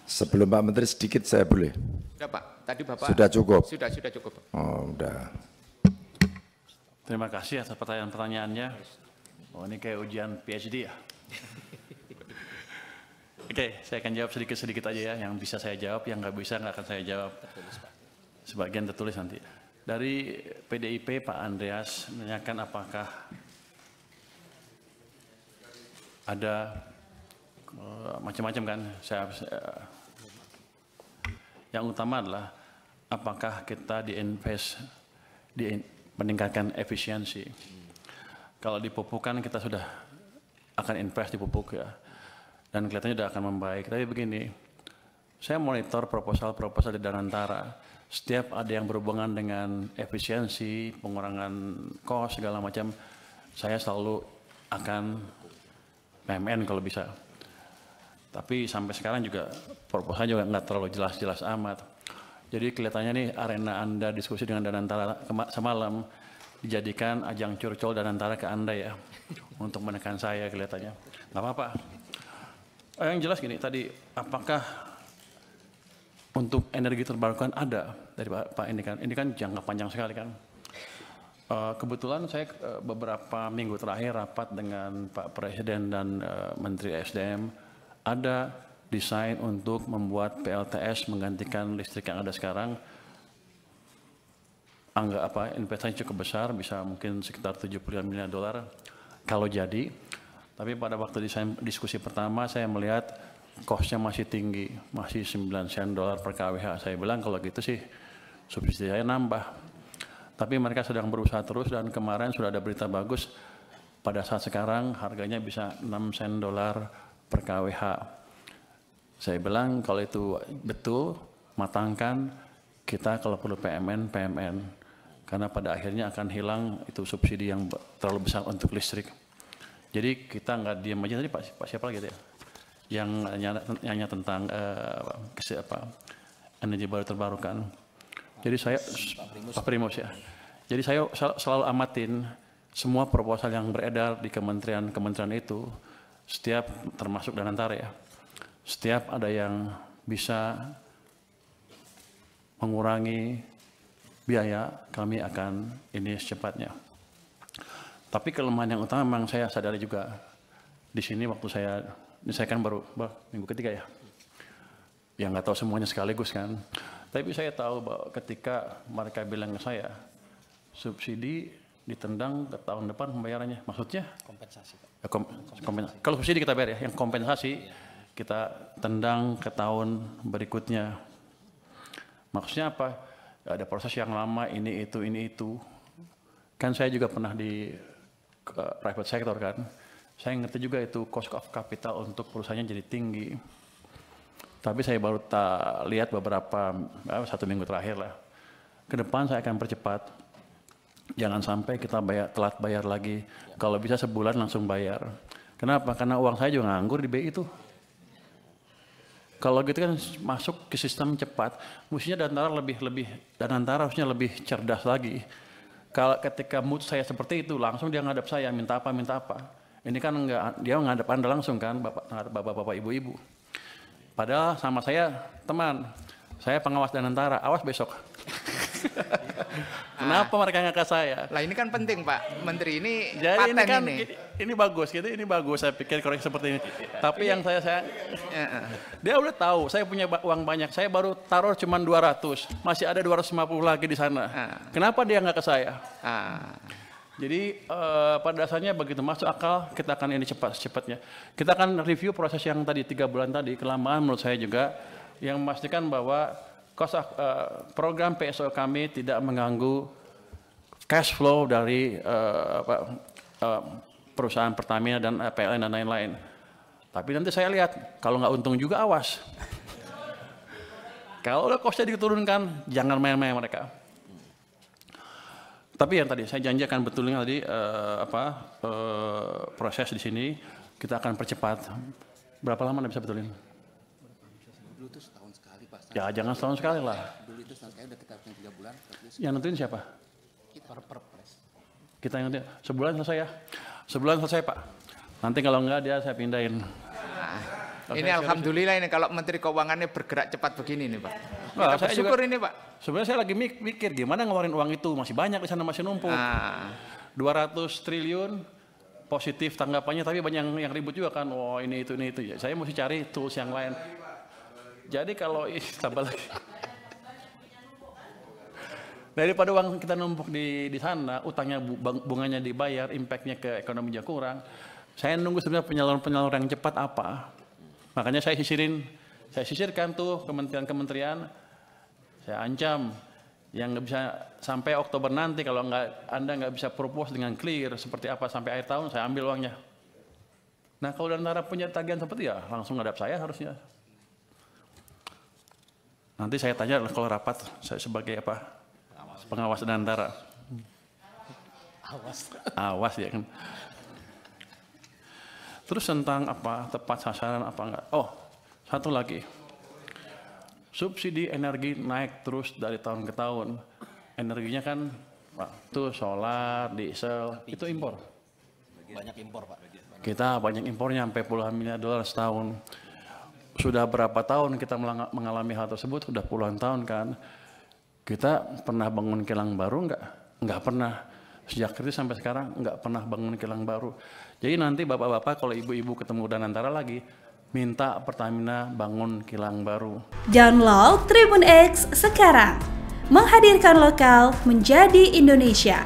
Sebelum Pak Menteri sedikit saya boleh? Sudah Pak, tadi Bapak. Sudah cukup? Sudah cukup. Oh, udah. Terima kasih atas pertanyaan-pertanyaannya. Oh, ini kayak ujian PhD ya. Oke, saya akan jawab sedikit-sedikit aja ya. Yang bisa saya jawab, yang nggak bisa nggak akan saya jawab. Sebagian tertulis nanti. Dari PDIP, Pak Andreas menanyakan apakah ada macam-macam kan. Yang utama adalah apakah kita diinvest di meningkatkan efisiensi. Kalau di pupuk kan kita sudah akan invest di pupuk ya. Dan kelihatannya sudah akan membaik. Tapi begini, saya monitor proposal-proposal di Danantara. Setiap ada yang berhubungan dengan efisiensi, pengurangan cost, segala macam, saya selalu akan PMN kalau bisa. Tapi sampai sekarang juga proposalnya juga nggak terlalu jelas-jelas amat. Jadi kelihatannya nih arena Anda diskusi dengan Danantara semalam dijadikan ajang curcol Danantara ke Anda ya. Untuk menekan saya kelihatannya. Nggak apa-apa. Yang jelas gini tadi, apakah untuk energi terbarukan ada dari Pak ini kan jangka panjang sekali kan. Kebetulan saya beberapa minggu terakhir rapat dengan Pak Presiden dan Menteri SDM, ada desain untuk membuat PLTS menggantikan listrik yang ada sekarang. Investasi cukup besar, bisa mungkin sekitar 75 miliar dolar kalau jadi. Tapi pada waktu diskusi pertama saya melihat cost-nya masih tinggi, masih 9 sen dolar per kWh. Saya bilang kalau gitu sih subsidi saya nambah. Tapi mereka sedang berusaha terus dan kemarin sudah ada berita bagus. Pada saat sekarang harganya bisa 6 sen dolar per kWh. Saya bilang kalau itu betul, matangkan kita kalau perlu PMN. Karena pada akhirnya akan hilang itu subsidi yang terlalu besar untuk listrik. Jadi kita nggak diam aja. Tadi Pak siapa lagi ya? Yang nanya tentang energi baru terbarukan. Jadi saya Pak Primus ya. Jadi saya selalu amatin semua proposal yang beredar di kementerian itu, setiap termasuk Danantara ya. Setiap ada yang bisa mengurangi biaya, kami akan ini secepatnya. Tapi kelemahan yang utama memang saya sadari juga di sini waktu saya kan baru minggu ketiga ya. Yang nggak tahu semuanya sekaligus kan. Tapi saya tahu bahwa ketika mereka bilang ke saya, subsidi ditendang ke tahun depan pembayarannya. Maksudnya? Kompensasi Pak. Kalau subsidi kita bayar ya, yang kompensasi kita tendang ke tahun berikutnya. Maksudnya apa? Ada proses yang lama, ini itu. Kan saya juga pernah di private sector kan. Saya ngerti juga itu cost of capital untuk perusahaannya jadi tinggi. Tapi saya baru lihat beberapa, 1 minggu terakhir lah. Ke depan saya akan percepat. Jangan sampai kita telat bayar lagi. Kalau bisa sebulan langsung bayar. Kenapa? Karena uang saya juga nganggur di BI itu. Kalau gitu kan masuk ke sistem cepat, mestinya Danantara harusnya lebih cerdas lagi. Kalau ketika mood saya seperti itu, langsung dia ngadap saya, minta apa. Ini kan enggak, dia ngadap Anda langsung kan, bapak-bapak, ibu-ibu. Padahal sama saya, teman, saya pengawas Danantara, awas besok. Kenapa mereka nggak ke saya? Lah ini kan penting Pak Menteri, ini jadi paten ini kan, ini. Ini bagus, saya pikir korek seperti ini. Tapi yang saya dia udah tahu, saya punya uang banyak, saya baru taruh cuma 200, masih ada 250 lagi di sana. Kenapa dia nggak ke saya? Jadi pada dasarnya begitu masuk akal, kita akan ini cepatnya. Kita akan review proses yang tadi 3 bulan tadi, kelamaan menurut saya juga, yang memastikan bahwa program PSO kami tidak mengganggu cash flow dari perusahaan Pertamina dan PLN dan lain-lain. Tapi nanti saya lihat, kalau nggak untung juga awas. Kalau udah costnya diturunkan, jangan main-main mereka. Tapi yang tadi saya janji akan betulin tadi proses di sini kita akan percepat. Berapa lama Anda bisa betulin? Dulu itu setahun sekali Pak. Ya jangan setahun sekali lah. Dulu itu setahun sekali udah kita 3 bulan. Yang nentuin siapa? Kita perpres. Kita yang nentuin. Sebulan selesai ya? Sebulan selesai Pak. Nanti kalau enggak dia saya pindahin. Ini alhamdulillah ini kalau Menteri Keuangannya bergerak cepat begini nih Pak. Nah, Kita bersyukur ini Pak. Sebenarnya saya lagi mikir gimana ngeluarin uang itu, masih banyak di sana, masih numpuk. 200 triliun positif tanggapannya, tapi banyak yang ribut juga kan. Oh ini itu ya. Saya mesti cari tools yang lain. Jadi kalau tambah lagi. Daripada uang kita numpuk di sana, utangnya bunganya dibayar, impactnya ke ekonominya kurang. Saya nunggu sebenarnya penyaluran yang cepat apa. Makanya saya sisirkan tuh kementerian-kementerian. Saya ancam yang nggak bisa sampai Oktober nanti kalau Anda nggak bisa propose dengan clear seperti apa sampai akhir tahun, saya ambil uangnya. Nah kalau Danantara punya tagihan seperti ya langsung ngadap saya harusnya. Nanti saya tanya kalau rapat saya sebagai apa pengawas Danantara. Awas ya kan. Terus tentang apa tepat sasaran apa enggak? Oh satu lagi. Subsidi energi naik terus dari tahun ke tahun. Energinya kan tuh solar, diesel, itu impor. Banyak impor Pak. Kita banyak impornya sampai puluhan miliar dolar setahun. Sudah berapa tahun kita mengalami hal tersebut? Sudah puluhan tahun kan. Kita pernah bangun kilang baru enggak? Enggak pernah. Sejak kritis sampai sekarang enggak pernah bangun kilang baru. Jadi nanti bapak-bapak kalau ibu-ibu ketemu Danantara lagi, minta Pertamina bangun kilang baru. Download Tribun X sekarang. Menghadirkan lokal menjadi Indonesia.